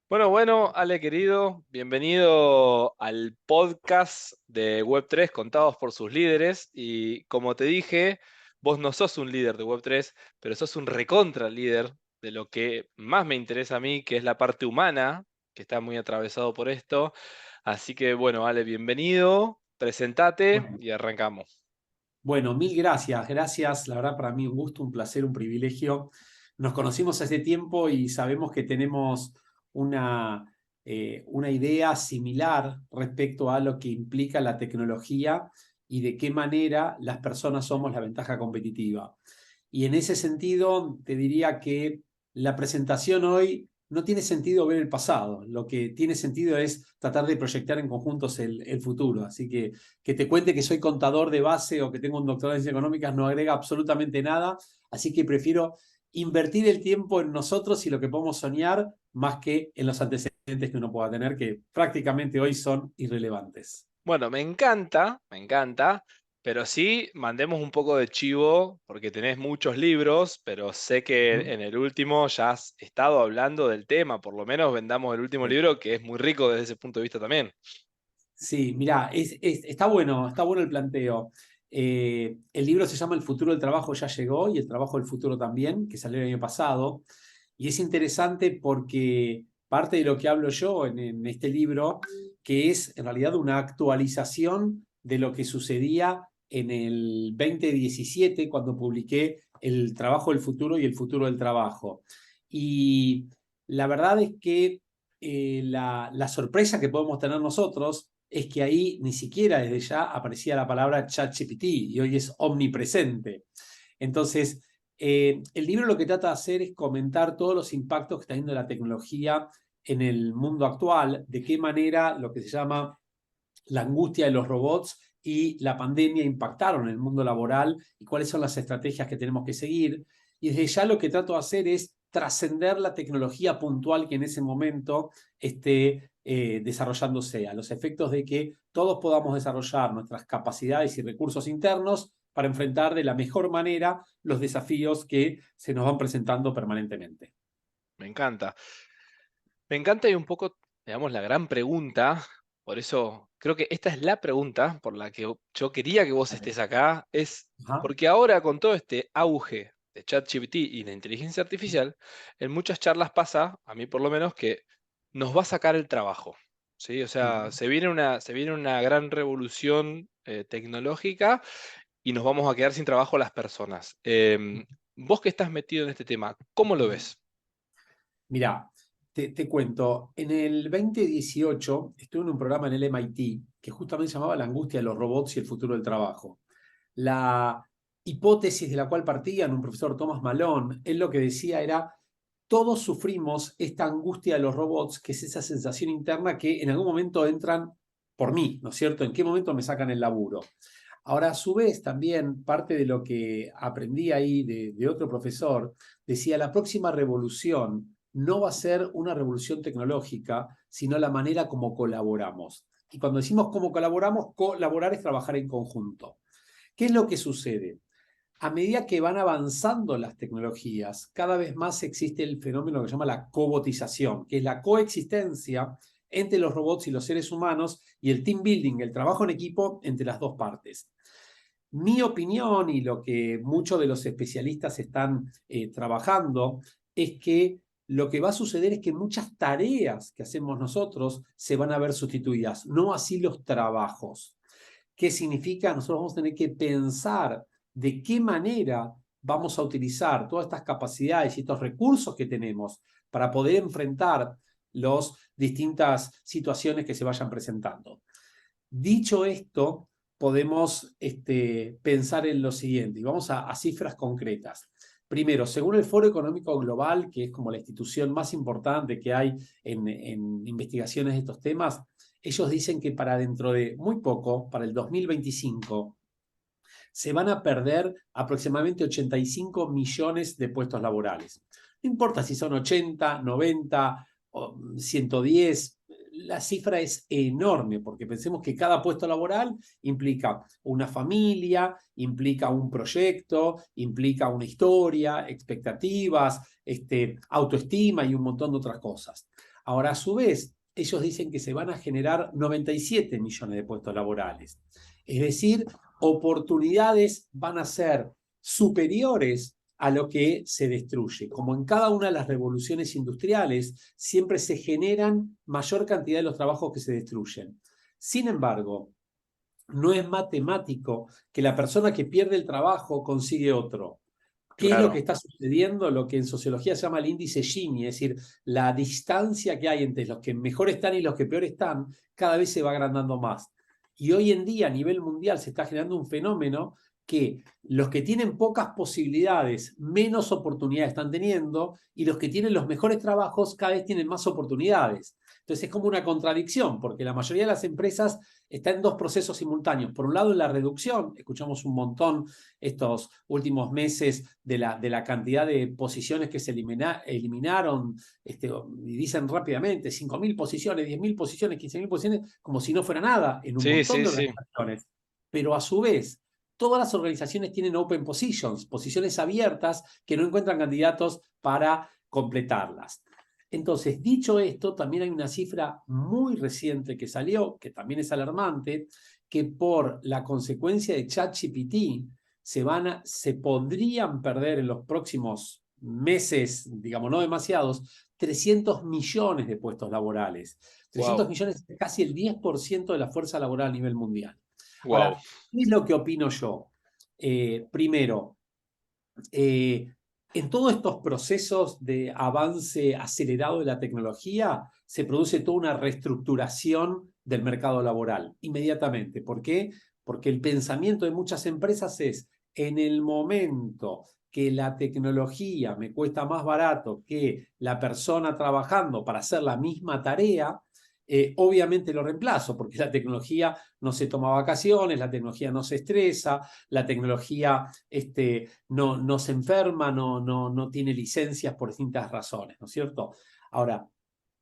Bueno, Ale querido, bienvenido al podcast de Web3 contados por sus líderes. Y como te dije, vos no sos un líder de Web3, pero sos un recontra líder de lo que más me interesa a mí, que es la parte humana, que está muy atravesado por esto. Así que bueno, Ale, bienvenido, presentate Bueno, y arrancamos. bueno, mil gracias, gracias. La verdad, para mí un gusto, un placer, un privilegio. Nos conocimos hace tiempo y sabemos que tenemos una, una idea similar respecto a lo que implica la tecnología y de qué manera las personas somos la ventaja competitiva. Y en ese sentido, te diría que la presentación hoy no tiene sentido ver el pasado. Lo que tiene sentido es tratar de proyectar en conjuntos el futuro. Así que te cuente que soy contador de base o que tengo un doctorado en ciencias económicas no agrega absolutamente nada. Así que prefiero invertir el tiempo en nosotros y lo que podemos soñar más que en los antecedentes que uno pueda tener, que prácticamente hoy son irrelevantes. Bueno, me encanta, pero sí mandemos un poco de chivo porque tenés muchos libros, pero sé que ¿Mm? en el último ya has estado hablando del tema, por lo menos vendamos el último Sí. libro que es muy rico desde ese punto de vista también. Sí, mirá, está bueno el planteo. El libro se llama El futuro del trabajo ya llegó y el trabajo del futuro también, que salió el año pasado. Y es interesante porque parte de lo que hablo yo en este libro, que es en realidad una actualización de lo que sucedía en el 2017 cuando publiqué El trabajo del futuro y el futuro del trabajo. Y la verdad es que la sorpresa que podemos tener nosotros es que ahí ni siquiera desde ya aparecía la palabra ChatGPT y hoy es omnipresente. Entonces, el libro lo que trata de hacer es comentar todos los impactos que está teniendo la tecnología en el mundo actual, de qué manera lo que se llama la angustia de los robots y la pandemia impactaron en el mundo laboral y cuáles son las estrategias que tenemos que seguir. Y desde ya lo que trato de hacer es trascender la tecnología puntual que en ese momento esté desarrollándose, a los efectos de que todos podamos desarrollar nuestras capacidades y recursos internos para enfrentar de la mejor manera los desafíos que se nos van presentando permanentemente. Me encanta. Me encanta y un poco, digamos, la gran pregunta, por eso creo que esta es la pregunta por la que yo quería que vos estés acá, es Ajá. porque ahora con todo este auge de ChatGPT y la inteligencia artificial, en muchas charlas pasa, a mí por lo menos, que nos va a sacar el trabajo, ¿sí? O sea, se viene una gran revolución tecnológica y nos vamos a quedar sin trabajo las personas. Vos que estás metido en este tema, ¿cómo lo ves? Mirá, te cuento, en el 2018 estuve en un programa en el MIT que justamente se llamaba La angustia de los robots y el futuro del trabajo. La hipótesis de la cual partían un profesor Thomas Malone, él lo que decía era, todos sufrimos esta angustia de los robots, que es esa sensación interna que en algún momento entran por mí, ¿no es cierto? ¿En qué momento me sacan el laburo? Ahora, a su vez, también parte de lo que aprendí ahí de otro profesor, decía, la próxima revolución no va a ser una revolución tecnológica, sino la manera como colaboramos. Y cuando decimos cómo colaboramos, colaborar es trabajar en conjunto. ¿Qué es lo que sucede? A medida que van avanzando las tecnologías, cada vez más existe el fenómeno que se llama la cobotización, que es la coexistencia entre los robots y los seres humanos y el team building, el trabajo en equipo entre las dos partes. Mi opinión y lo que muchos de los especialistas están trabajando es que lo que va a suceder es que muchas tareas que hacemos nosotros se van a ver sustituidas, no así los trabajos. ¿Qué significa? Nosotros vamos a tener que pensar de qué manera vamos a utilizar todas estas capacidades y estos recursos que tenemos para poder enfrentar las distintas situaciones que se vayan presentando. Dicho esto, podemos pensar en lo siguiente, y vamos a cifras concretas. Primero, según el Foro Económico Global, que es como la institución más importante que hay en investigaciones de estos temas, ellos dicen que para dentro de muy poco, para el 2025, se van a perder aproximadamente 85 millones de puestos laborales. No importa si son 80, 90 o 110, la cifra es enorme porque pensemos que cada puesto laboral implica una familia, implica un proyecto, implica una historia, expectativas, autoestima y un montón de otras cosas. Ahora, a su vez, ellos dicen que se van a generar 97 millones de puestos laborales. Es decir, oportunidades van a ser superiores a lo que se destruye. Como en cada una de las revoluciones industriales, siempre se generan mayor cantidad de los trabajos que se destruyen. Sin embargo, no es matemático que la persona que pierde el trabajo consigue otro. ¿Qué es lo que Claro. está sucediendo? Lo que en sociología se llama el índice Gini, es decir, la distancia que hay entre los que mejor están y los que peor están, cada vez se va agrandando más. Y hoy en día, a nivel mundial, se está generando un fenómeno que los que tienen pocas posibilidades, menos oportunidades están teniendo, y los que tienen los mejores trabajos cada vez tienen más oportunidades. Entonces es como una contradicción, porque la mayoría de las empresas está en dos procesos simultáneos. Por un lado, en la reducción, escuchamos un montón estos últimos meses de la cantidad de posiciones que se eliminaron, y dicen rápidamente, 5.000 posiciones, 10.000 posiciones, 15.000 posiciones, como si no fuera nada en un Sí, montón sí, de sí. organizaciones. Pero a su vez, todas las organizaciones tienen open positions, posiciones abiertas que no encuentran candidatos para completarlas. Entonces, dicho esto, también hay una cifra muy reciente que salió, que también es alarmante, que por la consecuencia de ChatGPT se podrían perder en los próximos meses, digamos, no demasiados, 300 millones de puestos laborales. 300 Wow, millones es casi el 10% de la fuerza laboral a nivel mundial. wow. Ahora, ¿qué es lo que opino yo? Primero, en todos estos procesos de avance acelerado de la tecnología, se produce toda una reestructuración del mercado laboral inmediatamente. ¿Por qué? Porque el pensamiento de muchas empresas es, en el momento que la tecnología me cuesta más barato que la persona trabajando para hacer la misma tarea, obviamente lo reemplazo, porque la tecnología no se toma vacaciones, la tecnología no se estresa, la tecnología no se enferma, no tiene licencias por distintas razones, ¿no es cierto? Ahora,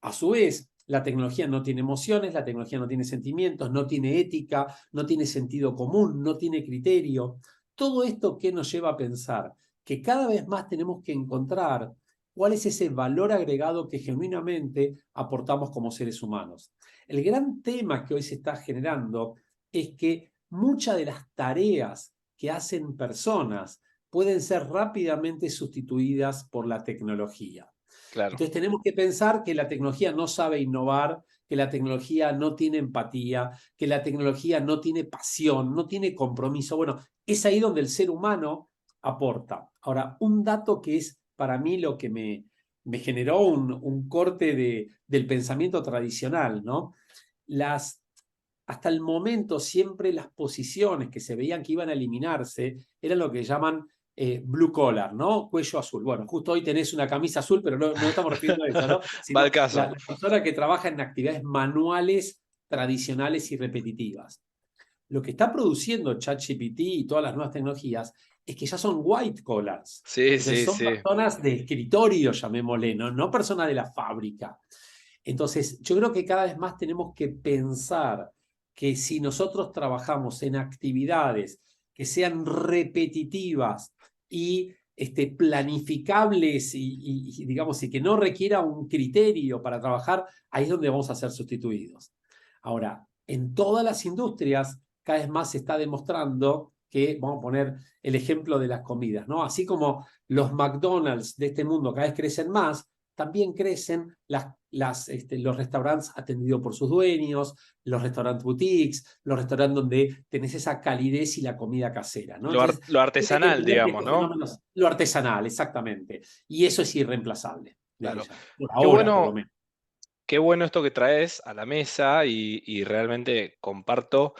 a su vez, la tecnología no tiene emociones, la tecnología no tiene sentimientos, no tiene ética, no tiene sentido común, no tiene criterio. Todo esto que nos lleva a pensar que cada vez más tenemos que encontrar cuál es ese valor agregado que genuinamente aportamos como seres humanos. El gran tema que hoy se está generando es que muchas de las tareas que hacen personas pueden ser rápidamente sustituidas por la tecnología. Claro. Entonces tenemos que pensar que la tecnología no sabe innovar, que la tecnología no tiene empatía, que la tecnología no tiene pasión, no tiene compromiso. Bueno, es ahí donde el ser humano aporta. Ahora, un dato que es para mí lo que me generó un corte del pensamiento tradicional, ¿no? Hasta el momento siempre las posiciones que se veían que iban a eliminarse eran lo que llaman blue collar, ¿no? Cuello azul. Bueno, justo hoy tenés una camisa azul, pero no estamos refiriendo a eso, ¿no? Va Sino al caso. la persona que trabaja en actividades manuales, tradicionales y repetitivas. Lo que está produciendo ChatGPT y todas las nuevas tecnologías es que ya son white collars. Sí, Entonces sí, son sí. personas de escritorio, llamémosle, no personas de la fábrica. Entonces, yo creo que cada vez más tenemos que pensar que si nosotros trabajamos en actividades que sean repetitivas y planificables digamos, y que no requiera un criterio para trabajar, ahí es donde vamos a ser sustituidos. Ahora, en todas las industrias, cada vez más se está demostrando que, vamos a poner el ejemplo de las comidas, ¿no? Así como los McDonald's de este mundo cada vez crecen más, también crecen los restaurantes atendidos por sus dueños, los restaurantes boutiques, los restaurantes donde tenés esa calidez y la comida casera, ¿no? Entonces, Lo hay que artesanal, entender que digamos, estos ¿no? fenómenos, lo artesanal, exactamente, y eso es irreemplazable desde Claro. ya, por Qué ahora por lo bueno, menos. qué bueno esto que traes a la mesa y realmente comparto.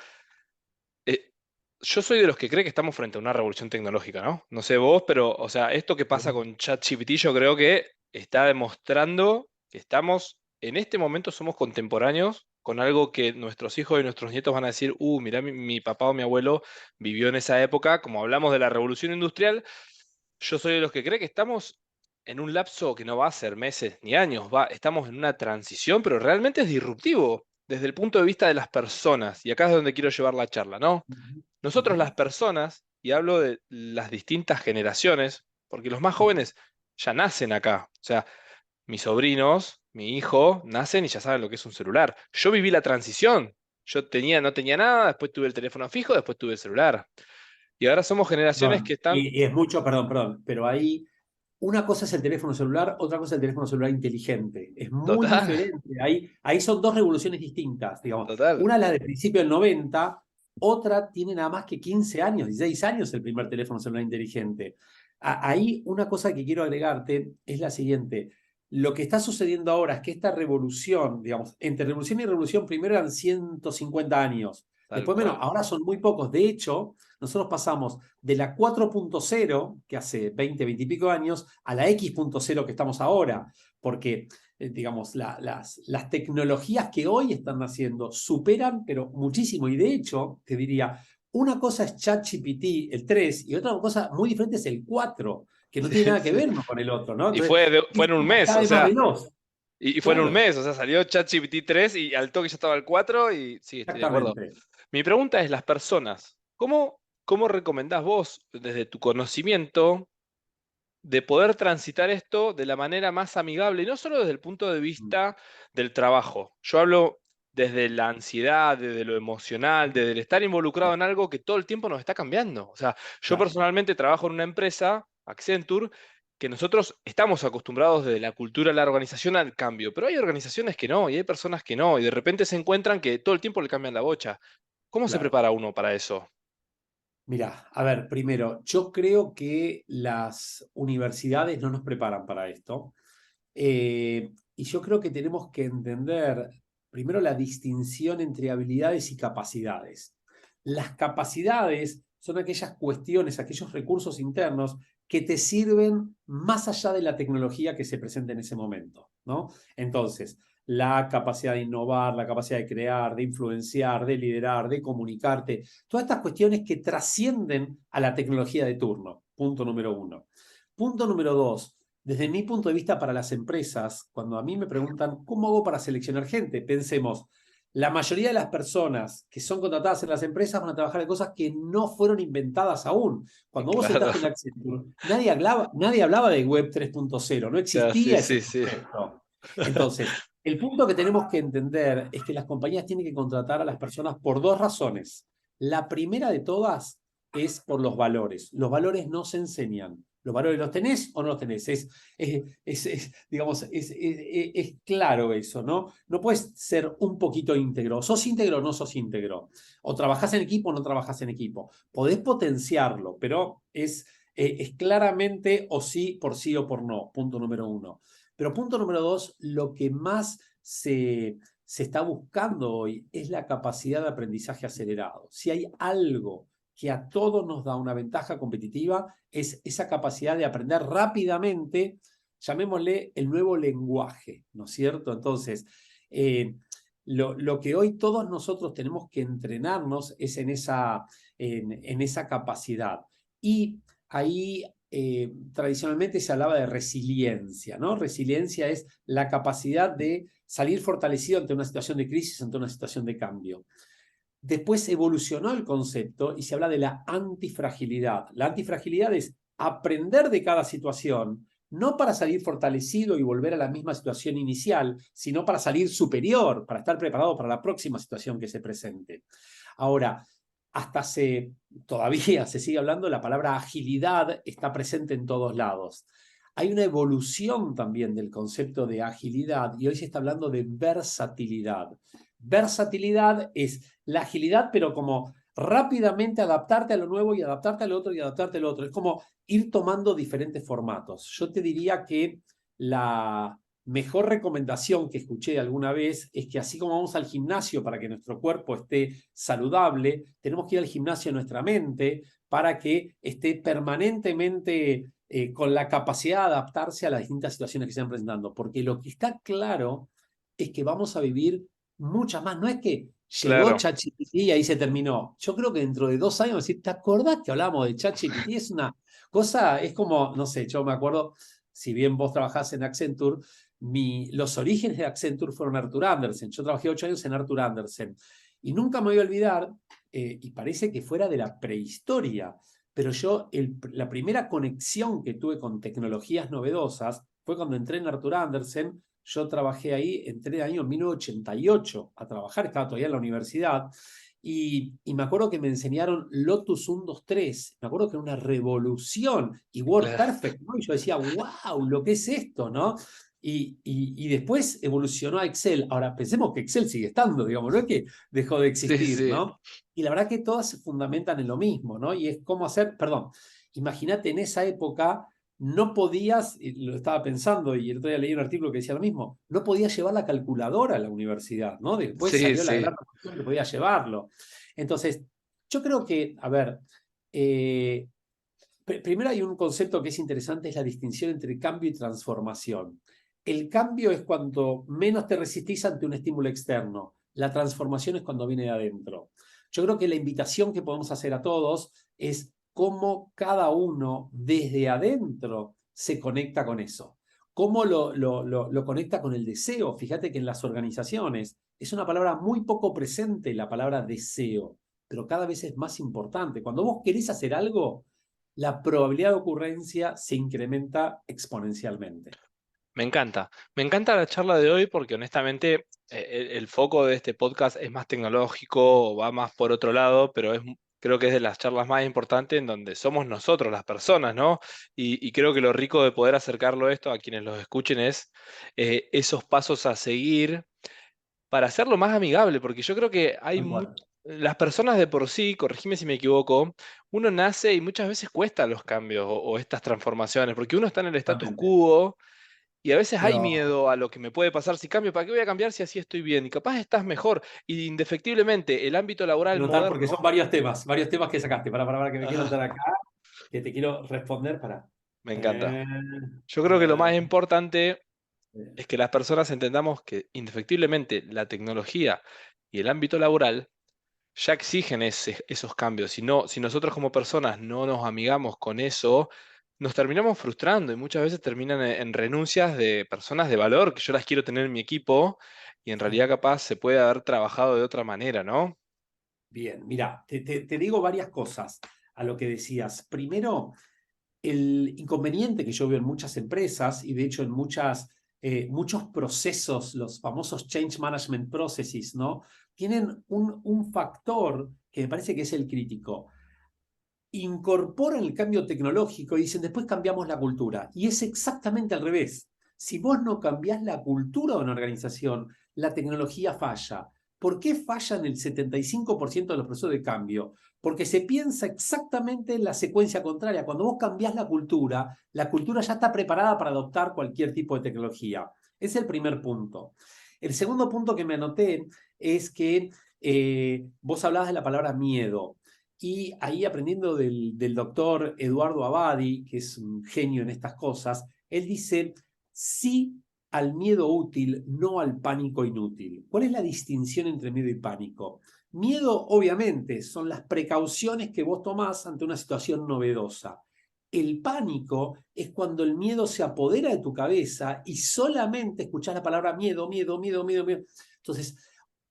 eh, yo soy de los que cree que estamos frente a una revolución tecnológica, ¿no? No sé vos, pero, o sea, esto que pasa con ChatGPT, yo creo que está demostrando que estamos, en este momento somos contemporáneos con algo que nuestros hijos y nuestros nietos van a decir, mirá, mi papá o mi abuelo vivió en esa época, como hablamos de la revolución industrial, yo soy de los que cree que estamos en un lapso que no va a ser meses ni años, estamos en una transición, pero realmente es disruptivo desde el punto de vista de las personas, y acá es donde quiero llevar la charla, ¿no? Ujú, Nosotros ujú, las personas, y hablo de las distintas generaciones, porque los más ujú, jóvenes ya nacen acá, o sea, mis sobrinos mi hijo, nacen y ya saben lo que es un celular. Yo viví la transición. No tenía nada, después tuve el teléfono fijo, después tuve el celular. Y ahora somos generaciones que Perdón, están y es mucho, perdón, pero ahí una cosa es el teléfono celular, otra cosa es el teléfono celular inteligente. Es muy total, diferente. Ahí son dos revoluciones distintas, digamos. total. Una es la de principio del 90, otra tiene nada más que 15 años, 16 años el primer teléfono celular inteligente. Ahí una cosa que quiero agregarte es la siguiente. Lo que está sucediendo ahora es que esta revolución, digamos, entre revolución y revolución, primero eran 150 años. Tal Después, bueno, cual. ahora son muy pocos. De hecho, nosotros pasamos de la 4.0, que hace 20, 20 y pico años, a la X.0 que estamos ahora, porque, digamos, las tecnologías que hoy están naciendo superan, pero muchísimo, y de hecho, te diría, una cosa es ChatGPT, el 3, y otra cosa muy diferente es el 4, que no tiene Sí, nada que sí. ver uno con el otro, ¿no? Y Entonces, fue en un mes, cada o vez más sea, veloz, y fue en un claro, mes, o sea, salió ChatGPT 3 y al toque ya estaba el 4 y sí, estoy de acuerdo. exactamente. Mi pregunta es, las personas, ¿cómo recomendás vos, desde tu conocimiento, de poder transitar esto de la manera más amigable, y no solo desde el punto de vista del trabajo? Yo hablo desde la ansiedad, desde lo emocional, desde el estar involucrado en algo que todo el tiempo nos está cambiando. O sea, yo Claro. personalmente trabajo en una empresa, Accenture, que nosotros estamos acostumbrados desde la cultura de la organización al cambio, pero hay organizaciones que no, y hay personas que no, y de repente se encuentran que todo el tiempo le cambian la bocha. ¿Cómo se Claro. prepara uno para eso? Mira, a ver, primero, yo creo que las universidades no nos preparan para esto. Y yo creo que tenemos que entender primero la distinción entre habilidades y capacidades. Las capacidades son aquellas cuestiones, aquellos recursos internos que te sirven más allá de la tecnología que se presenta en ese momento, ¿no? Entonces, la capacidad de innovar, la capacidad de crear, de influenciar, de liderar, de comunicarte, todas estas cuestiones que trascienden a la tecnología de turno, punto número uno. Punto número dos, desde mi punto de vista para las empresas, cuando a mí me preguntan cómo hago para seleccionar gente, pensemos, la mayoría de las personas que son contratadas en las empresas van a trabajar en cosas que no fueron inventadas aún. Cuando vos Claro, entraste en Accenture, nadie hablaba de Web 3.0, no claro, sí, existía ese sí, sí. concepto. Entonces, el punto que tenemos que entender es que las compañías tienen que contratar a las personas por dos razones. La primera de todas es por los valores. Los valores no se enseñan. ¿Los valores los tenés o no los tenés? Digamos, es claro eso, ¿no? No puedes ser un poquito íntegro. ¿Sos íntegro o no sos íntegro? O trabajás en equipo o no trabajás en equipo. Podés potenciarlo, pero es claramente o sí o por no. Punto número uno. Pero punto número dos, lo que más se está buscando hoy es la capacidad de aprendizaje acelerado. Si hay algo que a todos nos da una ventaja competitiva, es esa capacidad de aprender rápidamente, llamémosle el nuevo lenguaje, ¿no es cierto? Entonces, lo que hoy todos nosotros tenemos que entrenarnos es en esa capacidad. Y ahí tradicionalmente se hablaba de resiliencia, ¿no? Resiliencia es la capacidad de salir fortalecido ante una situación de crisis, ante una situación de cambio. Después evolucionó el concepto y se habla de la antifragilidad. La antifragilidad es aprender de cada situación, no para salir fortalecido y volver a la misma situación inicial, sino para salir superior, para estar preparado para la próxima situación que se presente. Ahora, todavía se sigue hablando, la palabra agilidad está presente en todos lados. Hay una evolución también del concepto de agilidad y hoy se está hablando de versatilidad. Versatilidad es la agilidad, pero como rápidamente adaptarte a lo nuevo y adaptarte al otro y adaptarte al otro. Es como ir tomando diferentes formatos. Yo te diría que la mejor recomendación que escuché alguna vez es que así como vamos al gimnasio para que nuestro cuerpo esté saludable, tenemos que ir al gimnasio en nuestra mente para que esté permanentemente con la capacidad de adaptarse a las distintas situaciones que se están presentando. Porque lo que está claro es que vamos a vivir muchas más. No es que llegó Claro. ChatGPT y ahí se terminó. Yo creo que dentro de 2 años, decir, ¿te acordás que hablábamos de ChatGPT? Es una cosa, es como, no sé, yo me acuerdo, si bien vos trabajás en Accenture, los orígenes de Accenture fueron Arthur Andersen. Yo trabajé 8 años en Arthur Andersen. Y nunca me voy a olvidar, y parece que fuera de la prehistoria, pero la primera conexión que tuve con tecnologías novedosas fue cuando entré en Arthur Andersen yo trabajé ahí, entré en el año 1988 a trabajar, estaba todavía en la universidad, y me acuerdo que me enseñaron Lotus 1, 2, 3, me acuerdo que era una revolución, y Claro. WordPerfect, ¿no? Y yo decía, wow, lo que es esto, ¿no? Y después evolucionó a Excel. Ahora, pensemos que Excel sigue estando, digamos, no es que dejó de Sí, existir, sí. ¿no? Y la verdad que todas se fundamentan en lo mismo, ¿no? Y es cómo hacer, perdón, imagínate en esa época no podías, y lo estaba pensando y el otro día leí un artículo que decía lo mismo, no podías llevar la calculadora a la universidad, ¿no? Después Sí, salió la sí. gran opción que podías llevarlo. Entonces, yo creo que, a ver, eh, primero hay un concepto que es interesante, es la distinción entre cambio y transformación. El cambio es cuando menos te resistís ante un estímulo externo. La transformación es cuando viene de adentro. Yo creo que la invitación que podemos hacer a todos es cómo cada uno desde adentro se conecta con eso. Cómo lo conecta con el deseo. Fíjate que en las organizaciones es una palabra muy poco presente, la palabra deseo, pero cada vez es más importante. Cuando vos querés hacer algo, la probabilidad de ocurrencia se incrementa exponencialmente. Me encanta. Me encanta la charla de hoy porque honestamente el foco de este podcast es más tecnológico, va más por otro lado, pero creo que es de las charlas más importantes en donde somos nosotros, las personas, ¿no? Y creo que lo rico de poder acercarlo esto a quienes los escuchen es esos pasos a seguir para hacerlo más amigable, porque yo creo que Tal cual. las personas de por sí, corregime si me equivoco, uno nace y muchas veces cuesta los cambios o estas transformaciones, porque uno está en el status Totalmente. quo y a veces hay Pero miedo a lo que me puede pasar si cambio. ¿Para qué voy a cambiar si así estoy bien? Y capaz estás mejor. Y indefectiblemente el ámbito laboral notar porque moderno, son varios temas que sacaste. Para que me quiero ah, entrar acá, que te quiero responder para. me encanta. Eh, Yo creo que lo eh, más importante eh, es que las personas entendamos que indefectiblemente la tecnología y el ámbito laboral ya exigen esos cambios. Si nosotros como personas no nos amigamos con eso, nos terminamos frustrando y muchas veces terminan en renuncias de personas de valor que yo las quiero tener en mi equipo y en realidad capaz se puede haber trabajado de otra manera, ¿no? Bien, mira, te digo varias cosas a lo que decías. Primero, el inconveniente que yo veo en muchas empresas y de hecho en muchos procesos, los famosos change management processes, ¿no? Tienen un factor que me parece que es el crítico. Incorporan el cambio tecnológico y dicen después cambiamos la cultura. Y es exactamente al revés. Si vos no cambiás la cultura de una organización, la tecnología falla. ¿Por qué falla en el 75% de los procesos de cambio? Porque se piensa exactamente en la secuencia contraria. Cuando vos cambiás la cultura ya está preparada para adoptar cualquier tipo de tecnología. Ese es el primer punto. El segundo punto que me anoté es que vos hablabas de la palabra miedo. Y ahí aprendiendo del doctor Eduardo Abadi, que es un genio en estas cosas, él dice, sí al miedo útil, no al pánico inútil. ¿Cuál es la distinción entre miedo y pánico? Miedo, obviamente, son las precauciones que vos tomás ante una situación novedosa. El pánico es cuando el miedo se apodera de tu cabeza y solamente escuchás la palabra miedo, miedo, miedo, miedo, miedo. Entonces,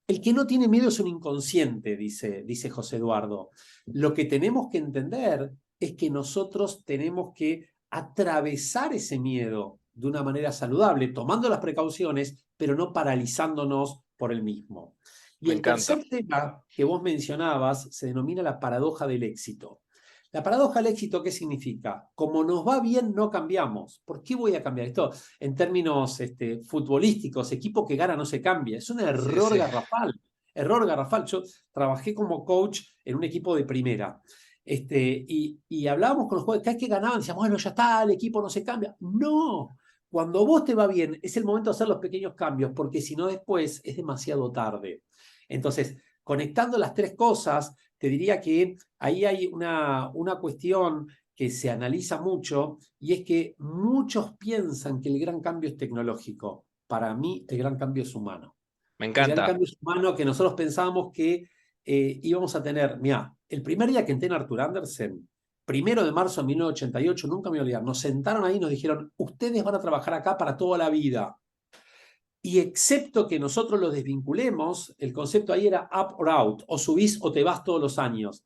el que no tiene miedo es un inconsciente, dice José Eduardo. Lo que tenemos que entender es que nosotros tenemos que atravesar ese miedo de una manera saludable, tomando las precauciones, pero no paralizándonos por el mismo. Y Me el encanta. tercer tema que vos mencionabas se denomina la paradoja del éxito. La paradoja del éxito, ¿qué significa? Como nos va bien, no cambiamos. ¿Por qué voy a cambiar esto? En términos futbolísticos, equipo que gana no se cambia. Es un Sí, error sí. garrafal. Error garrafal. Yo trabajé como coach en un equipo de primera. Y hablábamos con los jugadores, cada vez que ganaban, decíamos, bueno, ya está, el equipo no se cambia. No, cuando vos te va bien, es el momento de hacer los pequeños cambios, porque si no después es demasiado tarde. Entonces, conectando las tres cosas, te diría que ahí hay una cuestión que se analiza mucho y es que muchos piensan que el gran cambio es tecnológico. Para mí, el gran cambio es humano. Me El gran encanta. cambio es humano que nosotros pensábamos que íbamos a tener. Mira, el primer día que entré en Arthur Andersen, 1 de marzo de 1988, nunca me voy a olvidar, nos sentaron ahí y nos dijeron, ustedes van a trabajar acá para toda la vida. Y excepto que nosotros los desvinculemos, el concepto ahí era up or out, o subís o te vas todos los años.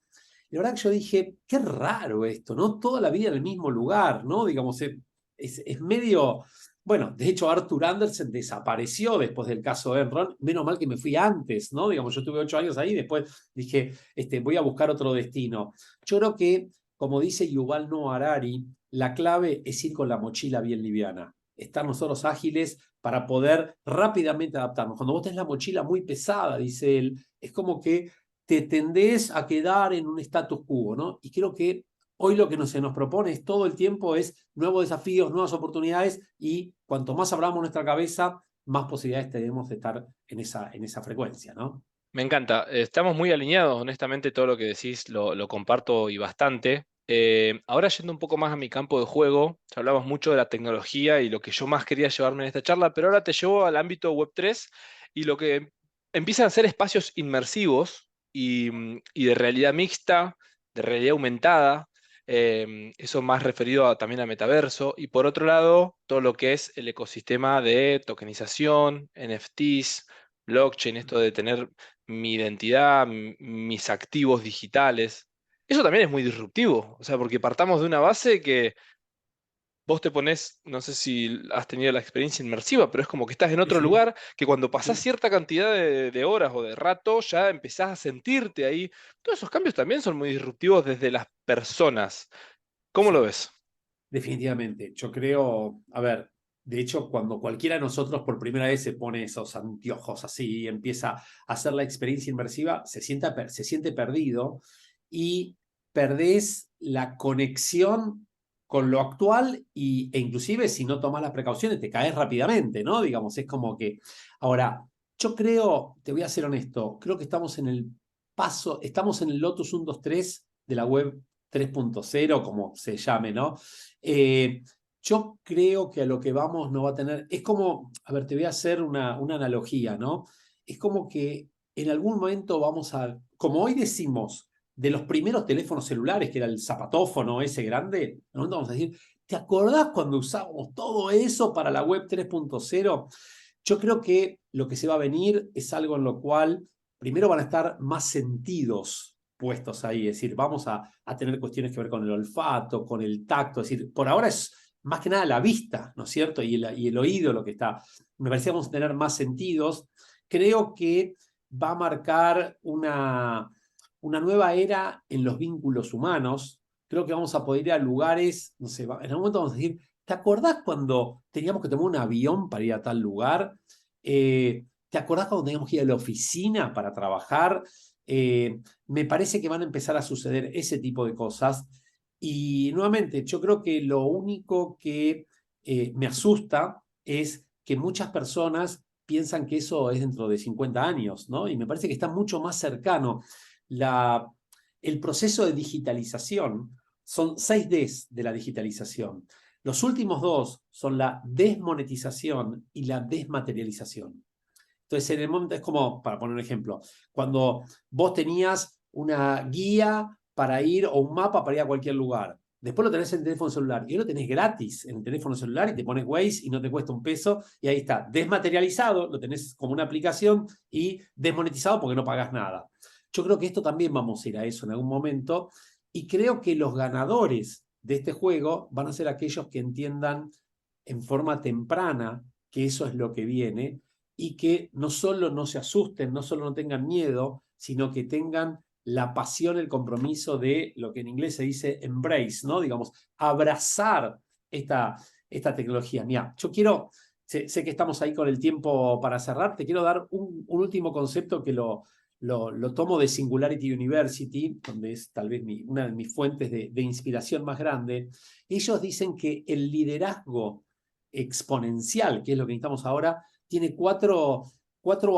Y la verdad que yo dije, qué raro esto, ¿no? Toda la vida en el mismo lugar, ¿no? Digamos, es medio Bueno, de hecho, Arthur Andersen desapareció después del caso Enron. Menos mal que me fui antes, ¿no? Digamos, yo tuve 8 años ahí, después dije, voy a buscar otro destino. Yo creo que, como dice Yuval Noah Harari, la clave es ir con la mochila bien liviana. Estar nosotros ágiles para poder rápidamente adaptarnos. Cuando vos tenés la mochila muy pesada, dice él, es como que te tendés a quedar en un status quo, ¿no? Y creo que hoy lo que se nos propone es todo el tiempo es nuevos desafíos, nuevas oportunidades, y cuanto más abramos nuestra cabeza, más posibilidades tenemos de estar en esa frecuencia, ¿no? Me encanta. Estamos muy alineados, honestamente, todo lo que decís lo comparto y bastante. Ahora yendo un poco más a mi campo de juego, ya hablamos mucho de la tecnología y lo que yo más quería llevarme en esta charla, pero ahora te llevo al ámbito Web3 y lo que empiezan a ser espacios inmersivos y de realidad mixta, de realidad aumentada. Eso más referido también a metaverso. Y por otro lado, todo lo que es el ecosistema de tokenización, NFTs, blockchain, esto de tener mi identidad, mis activos digitales. Eso también es muy disruptivo, o sea, porque partamos de una base que vos te pones, no sé si has tenido la experiencia inmersiva, pero es como que estás en Sí, otro sí, lugar, que cuando pasás sí. cierta cantidad de horas o de rato, ya empezás a sentirte ahí. Todos esos cambios también son muy disruptivos desde las personas. ¿Cómo lo Sí. ves? Definitivamente, yo creo, a ver, de hecho, cuando cualquiera de nosotros por primera vez se pone esos anteojos así y empieza a hacer la experiencia inmersiva, se siente perdido y perdés la conexión con lo actual e inclusive si no tomas las precauciones te caes rápidamente, ¿no? Digamos, es como que... Ahora, yo creo, te voy a ser honesto, creo que estamos en el Lotus 1, 2, 3 de la web 3.0, como se llame, ¿no? Eh, yo creo que a lo que vamos no va a tener, es como, a ver, te voy a hacer una analogía, ¿no? Es como que en algún momento vamos a, como hoy decimos, de los primeros teléfonos celulares, que era el zapatófono ese grande, en algún momento vamos a decir, ¿te acordás cuando usábamos todo eso para la web 3.0? Yo creo que lo que se va a venir es algo en lo cual primero van a estar más sentidos puestos ahí, es decir, vamos a tener cuestiones que ver con el olfato, con el tacto, es decir, por ahora es más que nada la vista, ¿no es cierto? Y el oído lo que está. Me parece que vamos a tener más sentidos. Creo que va a marcar una nueva era en los vínculos humanos. Creo que vamos a poder ir a lugares, no sé, en algún momento vamos a decir, ¿te acordás cuando teníamos que tomar un avión para ir a tal lugar? ¿Te acordás cuando teníamos que ir a la oficina para trabajar? Me parece que van a empezar a suceder ese tipo de cosas. Y nuevamente, yo creo que lo único que me asusta es que muchas personas piensan que eso es dentro de 50 años, ¿no? Y me parece que está mucho más cercano. La, el proceso de digitalización son 6 Ds de la digitalización. Los últimos dos son la desmonetización y la desmaterialización. Entonces, en el momento es como, para poner un ejemplo, cuando vos tenías una guía para ir o un mapa para ir a cualquier lugar. Después lo tenés en el teléfono celular y hoy lo tenés gratis en el teléfono celular y te pones Waze y no te cuesta un peso y ahí está, desmaterializado, lo tenés como una aplicación y desmonetizado porque no pagás nada. Yo creo que esto también vamos a ir a eso en algún momento y creo que los ganadores de este juego van a ser aquellos que entiendan en forma temprana que eso es lo que viene y que no solo no se asusten, no solo no tengan miedo, sino que tengan la pasión, el compromiso de lo que en inglés se dice embrace, ¿no? Digamos, abrazar esta tecnología. Mira, yo quiero, sé que estamos ahí con el tiempo para cerrar, te quiero dar un último concepto que lo tomo de Singularity University, donde es tal vez una de mis fuentes de inspiración más grande. Ellos dicen que el liderazgo exponencial, que es lo que necesitamos ahora, tiene cuatro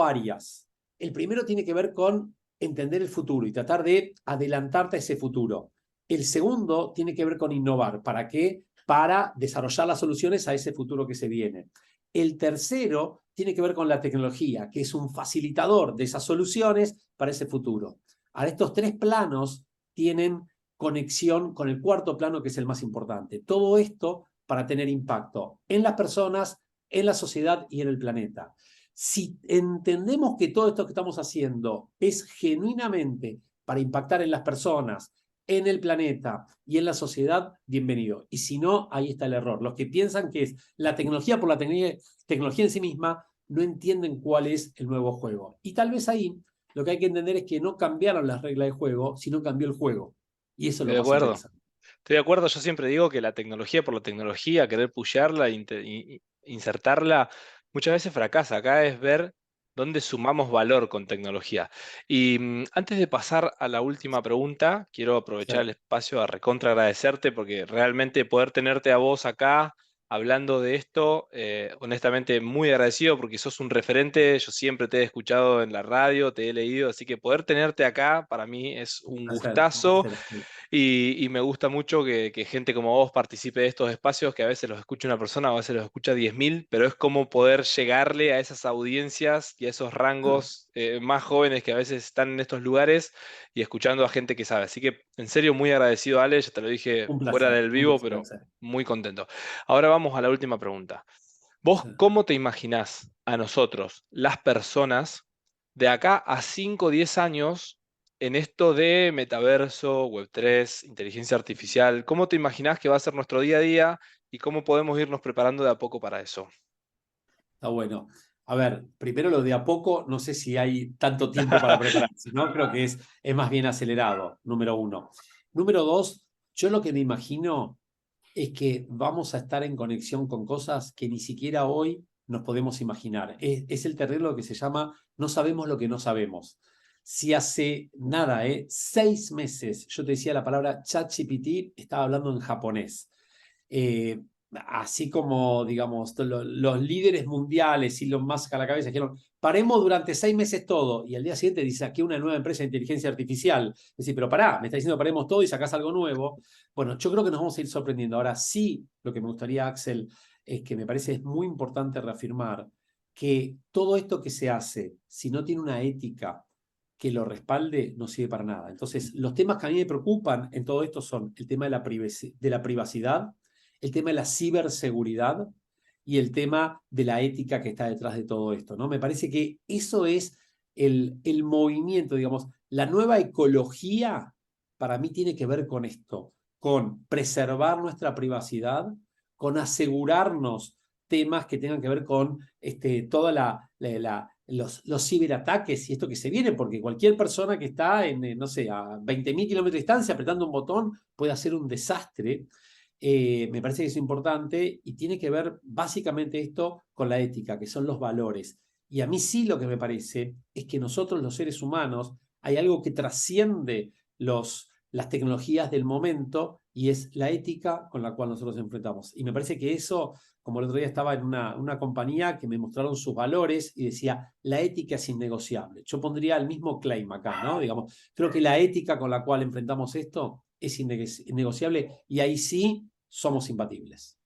áreas. El primero tiene que ver con entender el futuro y tratar de adelantarte a ese futuro. El segundo tiene que ver con innovar. ¿Para qué? Para desarrollar las soluciones a ese futuro que se viene. El tercero tiene que ver con la tecnología, que es un facilitador de esas soluciones para ese futuro. Ahora, estos 3 planos tienen conexión con el cuarto plano, que es el más importante. Todo esto para tener impacto en las personas, en la sociedad y en el planeta. Si entendemos que todo esto que estamos haciendo es genuinamente para impactar en las personas, en el planeta y en la sociedad, bienvenido. Y si no, ahí está el error. Los que piensan que es la tecnología por la tecnología en sí misma, no entienden cuál es el nuevo juego. Y tal vez ahí lo que hay que entender es que no cambiaron las reglas de juego, sino cambió el juego. Y eso es Estoy lo de más acuerdo. interesante. Estoy de acuerdo, yo siempre digo que la tecnología por la tecnología, querer pushearla, insertarla, muchas veces fracasa. Acá es ver dónde sumamos valor con tecnología. Y antes de pasar a la última pregunta, quiero Sí, aprovechar el espacio a recontra agradecerte porque realmente poder tenerte a vos acá hablando de esto, honestamente muy agradecido porque sos un referente, yo siempre te he escuchado en la radio, te he leído, así que poder tenerte acá para mí es un un gustazo. placer. Y me gusta mucho que gente como vos participe de estos espacios, que a veces los escucha una persona, a veces los escucha 10.000, pero es como poder llegarle a esas audiencias y a esos rangos más jóvenes que a veces están en estos lugares y escuchando a gente que sabe. Así que en serio, muy agradecido, Ale, ya te lo dije fuera del Un vivo, placer, pero Axel. muy contento. Ahora vamos a la última pregunta. ¿Vos Sí. cómo te imaginás a nosotros, las personas, de acá a 5 o 10 años en esto de metaverso, Web3, inteligencia artificial? ¿Cómo te imaginás que va a ser nuestro día a día y cómo podemos irnos preparando de a poco para eso? Está bueno. A ver, primero lo de a poco, no sé si hay tanto tiempo para prepararse, ¿no? Creo que es más bien acelerado, número uno. Número dos, yo lo que me imagino es que vamos a estar en conexión con cosas que ni siquiera hoy nos podemos imaginar. Es el terreno que se llama no sabemos lo que no sabemos. Si hace nada, 6 meses, yo te decía la palabra ChatGPT, estaba hablando en japonés. Eh, Así como, digamos, los líderes mundiales, Elon Musk a la cabeza, dijeron, paremos durante 6 meses todo, y al día siguiente dice, aquí una nueva empresa de inteligencia artificial. Es decir, pero pará, me está diciendo paremos todo y sacás algo nuevo. Bueno, yo creo que nos vamos a ir sorprendiendo. Ahora sí, lo que me gustaría, Axel, es que me parece es muy importante reafirmar que todo esto que se hace, si no tiene una ética que lo respalde, no sirve para nada. Entonces, los temas que a mí me preocupan en todo esto son el tema de la privacidad, el tema de la ciberseguridad y el tema de la ética que está detrás de todo esto, ¿no? Me parece que eso es el movimiento, digamos, la nueva ecología para mí tiene que ver con esto, con preservar nuestra privacidad, con asegurarnos temas que tengan que ver con toda los ciberataques y esto que se viene, porque cualquier persona que está no sé, a 20.000 kilómetros de distancia apretando un botón puede hacer un desastre. Me parece que es importante y tiene que ver básicamente esto con la ética, que son los valores. Y a mí sí lo que me parece es que nosotros los seres humanos hay algo que trasciende las tecnologías del momento y es la ética con la cual nosotros nos enfrentamos. Y me parece que eso, como el otro día estaba en una compañía que me mostraron sus valores y decía, la ética es innegociable. Yo pondría el mismo claim acá, ¿no? Digamos, creo que la ética con la cual enfrentamos esto es innegociable y ahí sí somos imbatibles.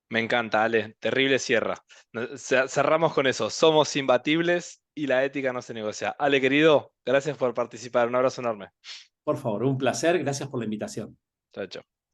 Me encanta, Ale. Terrible cierra. Cerramos con eso. Somos imbatibles y la ética no se negocia. Ale, querido, gracias por participar. Un abrazo enorme. Por favor, un placer, gracias por la invitación. Chao, chao.